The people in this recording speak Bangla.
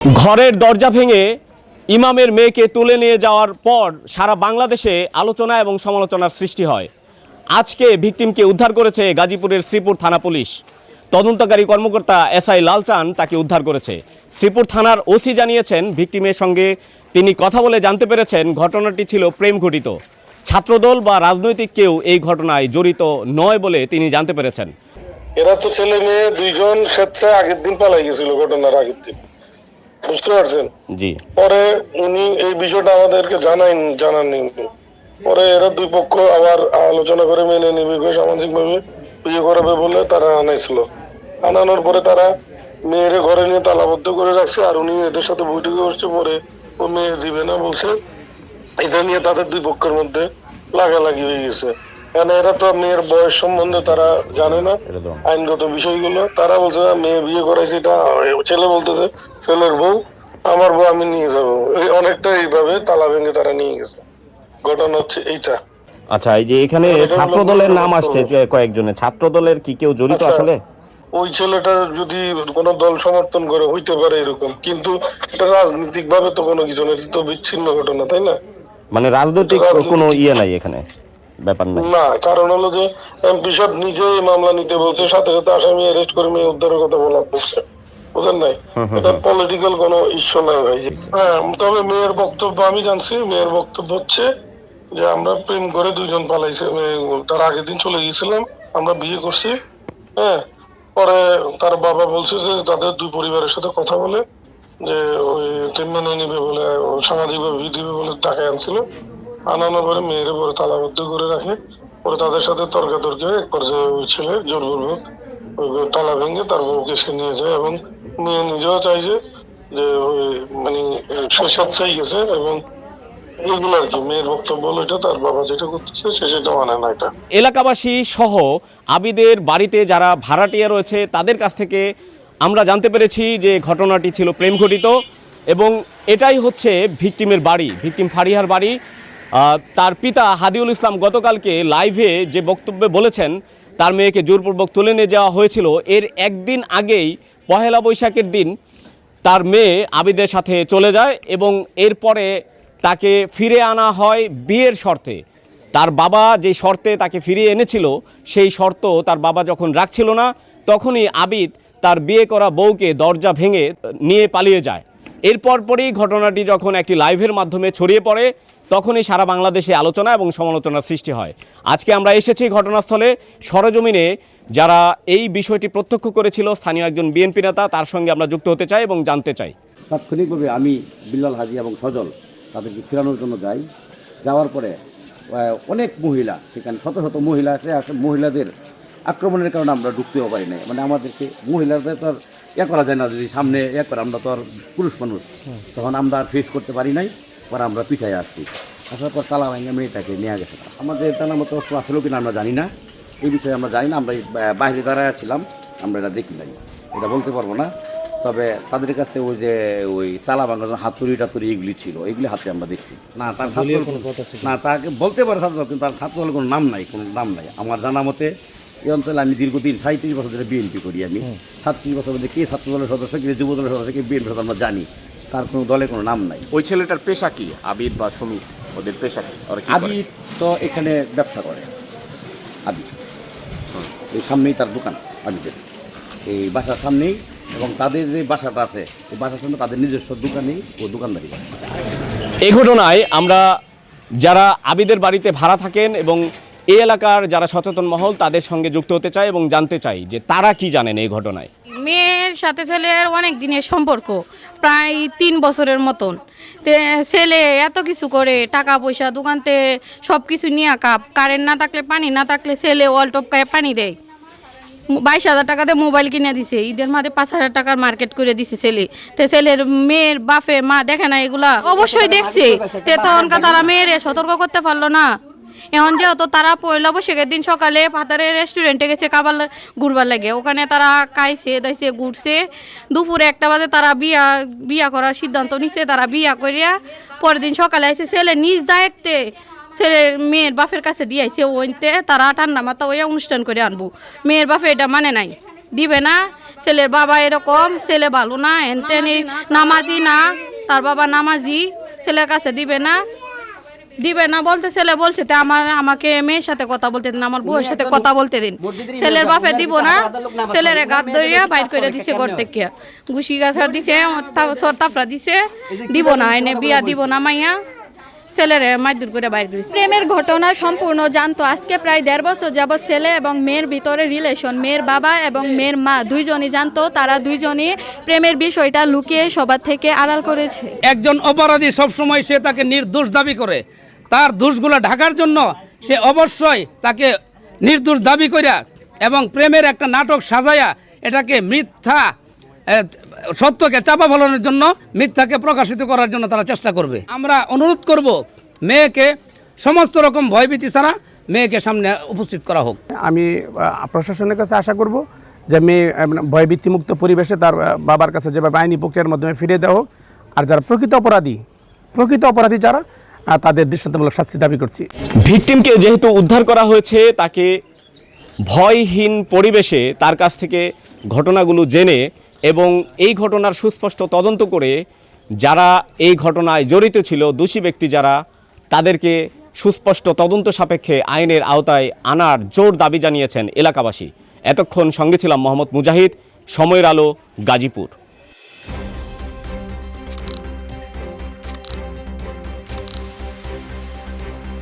ঘরের দরজা ভেঙে ইমামের মেয়েকে তুলে নিয়ে যাওয়ার পর সারা বাংলাদেশে আলোচনা এবং সমালোচনার সৃষ্টি হয়। আজকে ভিকটিমকে উদ্ধার করেছে গাজীপুরের শ্রীপুর থানা পুলিশ। তদন্তকারী কর্মকর্তা এসআই লালচান তাকে উদ্ধার করেছে। শ্রীপুর থানার ওসি জানিয়েছেন, ভিকটিমের সঙ্গে তিনি কথা বলে জানতে পেরেছেন ঘটনাটি ছিল প্রেম ঘটিত। ছাত্রদল বা রাজনৈতিক কেউ এই ঘটনায় জড়িত নয় বলে তিনি জানতে পেরেছেন। এরা তো ছেলে মেয়ে দুইজন স্বেচ্ছায় আগের দিন পালাই গেছিল, ঘটনার আগের দিন, বুঝতে পারছেন? জি। পরে উনি এই বিষয়টা আমাদেরকে জানাননি। পরে এরা দুই পক্ষ আবার আলোচনা করে মেনে নিবে, সামাজিক ভাবে বিয়ে করাবে বলে তারা আনাইছিল। আনানোর পরে তারা মেয়ের ঘরে নিয়ে তালাবদ্ধ করে রাখছে, আর উনি এদের সাথে বৈঠকে বসছে। পরে ও মেয়ে দিবে না বলছে। এটা নিয়ে তাদের দুই পক্ষের মধ্যে লাগালাগি হয়ে গেছে। কারণ এরা তো মেয়ের বয়স সম্বন্ধে তারা জানে না, আইনগত বিষয়গুলো। তারা বলছে না, মেয়ে বিয়ে করাইছে, এটা ছেলে বলতেছে ছেলের বউ, আমার বউ আমি নিয়ে যাবো। অনেকটা এইভাবে তালা ভেঙে তারা নিয়ে গেছে। ঘটনা হচ্ছে এইটা। আচ্ছা, এই যে এখানে ছাত্র দলের নাম আসছে কয়েকজনের, ছাত্র দলের কি কেউ জড়িত আসলে? ওই ছেলেটা যদি কোনো দল সমর্থন করে হইতে পারে এরকম, কিন্তু এটা রাজনৈতিক ভাবে তো কোনো কিছু নেই, তো বিচ্ছিন্ন ঘটনা, তাই না? মানে রাজনৈতিক কোনো ইয়ে নাই এখানে, ব্যাপার নাই না। কারণ হলো যে এমপি সাহেব নিজে এই মামলা নিতে বলছে, সাথে সাথে আসামি অ্যারেস্ট করে মেয়ে উদ্ধারের কথা বলা বলছে, বুঝলেন নাই? এটা পলিটিক্যাল কোনো ইস্যু নাই ভাই। হ্যাঁ, তবে মেয়ের বক্তব্য আমি জানছি। মেয়ের বক্তব্য হচ্ছে যে আমরা প্রেম করে দুইজন পালাইছে, তার আগের দিন চলে গিয়েছিলাম, আমরা বিয়ে করছি। হ্যাঁ, পরে তার বাবা বলছে যে তাদের দুই পরিবারের সাথে কথা বলে যে ওই মেনে নিবে বলে, সামাজিক ভাবে দিবে বলে টাকা আনছিল। আনানোর পরে মেয়ের পরে তালাবদ্ধ করে রাখে। পরে তাদের সাথে তর্কাতর্কি এক পর্যায়ে ওই ছেলে জোরপূর্বক ওই তালা ভেঙে তার বউকে সে নিয়ে যায়, এবং মেয়ে নিজেও চাইছে যে ওই মানে সে স্বেচ্ছাই গেছে। এবং এগুলো আর কি মেয়ের বক্তব্য হলো এটা, তার বাবা যেটা করতেছে সে সেটা মানে না। এটা এলাকাবাসী সহ আবিদের বাড়িতে যারা ভাড়াটিয়া রয়েছে তাদের কাছ থেকে আমরা জানতে পেরেছি যে ঘটনাটি ছিল প্রেম ঘটিত, এবং এটাই হচ্ছে ভিকটিমের বাড়ি, ভিকটিম ফারিহার বাড়ি। তার পিতা হাদিউল ইসলাম গতকালকে লাইভে যে বক্তব্যে বলেছেন তার মেয়েকে জোরপূর্বক তুলে নিয়ে যাওয়া হয়েছিল, এর একদিন আগেই পহেলা বৈশাখের দিন তার মেয়ে আবিদের সাথে চলে যায়, এবং এরপরে তাকে ফিরে আনা হয় বিয়ের শর্তে। তার বাবা যে শর্তে তাকে ফিরিয়ে এনেছিল, সেই শর্ত তার বাবা যখন রাখছিল না, তখনই আবিদ তার বিয়ে করা বউকে দরজা ভেঙে নিয়ে পালিয়ে যায়। এরপর পরই ঘটনাটি যখন একটি লাইভের মাধ্যমে ছড়িয়ে পড়ে, তখনই সারা বাংলাদেশে আলোচনা এবং সমালোচনার সৃষ্টি হয়। আজকে আমরা এসেছি ঘটনাস্থলে, সরজমিনে যারা এই বিষয়টি প্রত্যক্ষ করেছিল, স্থানীয় একজন বিএনপি নেতা, তার সঙ্গে আমরা যুক্ত হতে চাই এবং জানতে চাই। তাৎক্ষণিকভাবে আমি বিল্লাল হাজি এবং সজল তাদেরকে ফেরানোর জন্য যাই। যাওয়ার পরে অনেক মহিলা, সেখানে শত শত মহিলা আছে। মহিলাদের আক্রমণের কারণে আমরা ঢুকতেও পারি না। মানে আমাদেরকে মহিলাদের তো আর করা যায় না, যদি সামনে করে আমরা তো আর পুরুষ মানুষ, তখন আমরা আর ফেস করতে পারি নাই। পরে আমরা পিছায় আসছি। আসার পর তালা ভাঙা মেয়েটাকে নিয়ে গেছে। আমাদের তালা মতো অস্ত্র আসলো কিনা আমরা জানি না, এই বিষয়ে আমরা জানি না। আমরা বাইরে দাঁড়ায় ছিলাম, আমরা এটা দেখি নাই, এটা বলতে পারবো না। তবে তাদের কাছে ওই যে ওই তালা ভাঙার হাতুড়ি টাতুড়ি এগুলি ছিল, এগুলি হাতে আমরা দেখছি। না, তার না, তাকে বলতে পারে ছাত্র, কিন্তু তার ছাত্র হলে কোনো নাম নাই, কোনো নাম নাই আমার জানা মতে। এই অঞ্চলে আমি দীর্ঘদিন 37 বছর ধরে বিএনপি করি। আমি 37 বছর মধ্যে কে ছাত্র দলের সদস্য, কে যুব দলের সদস্য, কে বিএনপি আমরা জানি। তার কোনো দলে কোনো নাম নাই। ওই ছেলেটার পেশা কি? আবিদ বা সুমিত, ওদের পেশা কি? আবিদ তো এখানে ব্যবসা করে। আবিদ এই সামনেই তার দোকান, আবিদের এই বাসার সামনেই, এবং তাদের যে বাসাটা আছে এই বাসার সামনে তাদের নিজস্ব দোকানেই ও দোকানদারি করে। এই ঘটনায় আমরা যারা আবিদের বাড়িতে ভাড়া থাকেন এবং এই এলাকার যারা সচেতন মহল, তাদের সঙ্গে যুক্ত হতে চাই এবং জানতে চাই যে তারা কি জানেন এই ঘটনায়। মেয়ের সাথে ছেলের অনেক দিনের সম্পর্ক, প্রায় 3 বছরের মতন। ছেলে এত কিছু করে, টাকা পয়সা দোকানতে সব কিছু নিয়ে কারেন্ট না থাকলে, পানি না থাকলে ছেলে অল টপকায় পানি দেয়। 22,000 টাকাতে মোবাইল কিনে দিছে, ঈদের মাঝে 5,000 টাকার মার্কেট করে দিছে ছেলে। তো ছেলের মেয়ের বাপে মা দেখে না এগুলা? অবশ্যই দেখছে। তখনকার তারা মেয়ের সতর্ক করতে পারলো না। এখন যেহেতু তারা পয়লা বৈশাখের দিন সকালে পাতারের রেস্টুরেন্টে গেছে কাবার ঘুরবার লাগে, ওখানে তারা খাইছে দাইছে ঘুরছে। দুপুরে 1টা বাজে তারা বিয়া করার সিদ্ধান্ত নিচ্ছে। তারা বিয়া করিয়া পরের দিন সকালে আইছে, ছেলে নিজ দায়িত্বে ছেলের মেয়ের বাপের কাছে দিয়ে আইছে। ওইতে তারা ঠান্ডা মাথা ওই অনুষ্ঠান করে আনবো। মেয়ের বাপে এটা মানে নাই, দিবে না। ছেলের বাবা এরকম, ছেলে ভালো না, এনতেনি নামাজি না, তার বাবা নামাজি, ছেলের কাছে দিবে না বলতে ছেলে বলছে তে আমাকে মেয়ের সাথে কথা বলতে দিন, আমার বউয়ের সাথে কথা বলতে দিন। ছেলের বাপে দিব না, ছেলেরে গাত ধরিয়া বাইর করে দিছে ঘর থেকে, ঘুষি গাছা দিছে, সরতাফরা দিছে, দিব না, এনে বিয়া দিব না মাইয়া, ছেলেরে মারধর করে বাইর করেছে। প্রেমের ঘটনা সম্পূর্ণ জানতো। আজকে প্রায় 1.5 বছর যাবৎ ছেলে এবং মেয়ের ভিতরে রিলেশন, মেয়ের বাবা এবং মেয়ের মা দুইজনই জানতো। তারা দুইজনই প্রেমের বিষয়টা লুকিয়ে সবার থেকে আড়াল করেছে। একজন অপরাধী সবসময় সে তাকে নির্দোষ দাবি করে, তার দোষগুলো ঢাকার জন্য সে অবশ্যই তাকে নির্দোষ দাবি করিয়া এবং প্রেমের একটা নাটক সাজাইয়া এটাকে মিথ্যা সত্যকে চাপা ফেলানোর জন্য, মিথ্যাকে প্রকাশিত করার জন্য তারা চেষ্টা করবে। আমরা অনুরোধ করব মেয়েকে সমস্ত রকম ভয়ভীতি ছাড়া মেয়েকে সামনে উপস্থিত করা হোক। আমি প্রশাসনের কাছে আশা করব যে মেয়ে ভয়ভীতিমুক্ত পরিবেশে তার বাবার কাছে যেভাবে আইনি প্রক্রিয়ার মাধ্যমে ফিরিয়ে দেওয়া হোক। আর যারা প্রকৃত অপরাধী যারা, তাদের দৃষ্টান্তমূলক শাস্তি দাবি করছি। ভিকটিমকে যেহেতু উদ্ধার করা হয়েছে, তাকে ভয়হীন পরিবেশে তার কাছ থেকে ঘটনাগুলো জেনে এবং এই ঘটনার সুস্পষ্ট তদন্ত করে যারা এই ঘটনায় জড়িত ছিল, দোষী ব্যক্তি যারা, তাদেরকে সুস্পষ্ট তদন্ত সাপেক্ষে আইনের আওতায় আনার জোর দাবি জানিয়েছেন এলাকাবাসী। এতক্ষণ সঙ্গে ছিলাম মোহাম্মদ মুজাহিদ, সময়ের আলো, গাজীপুর।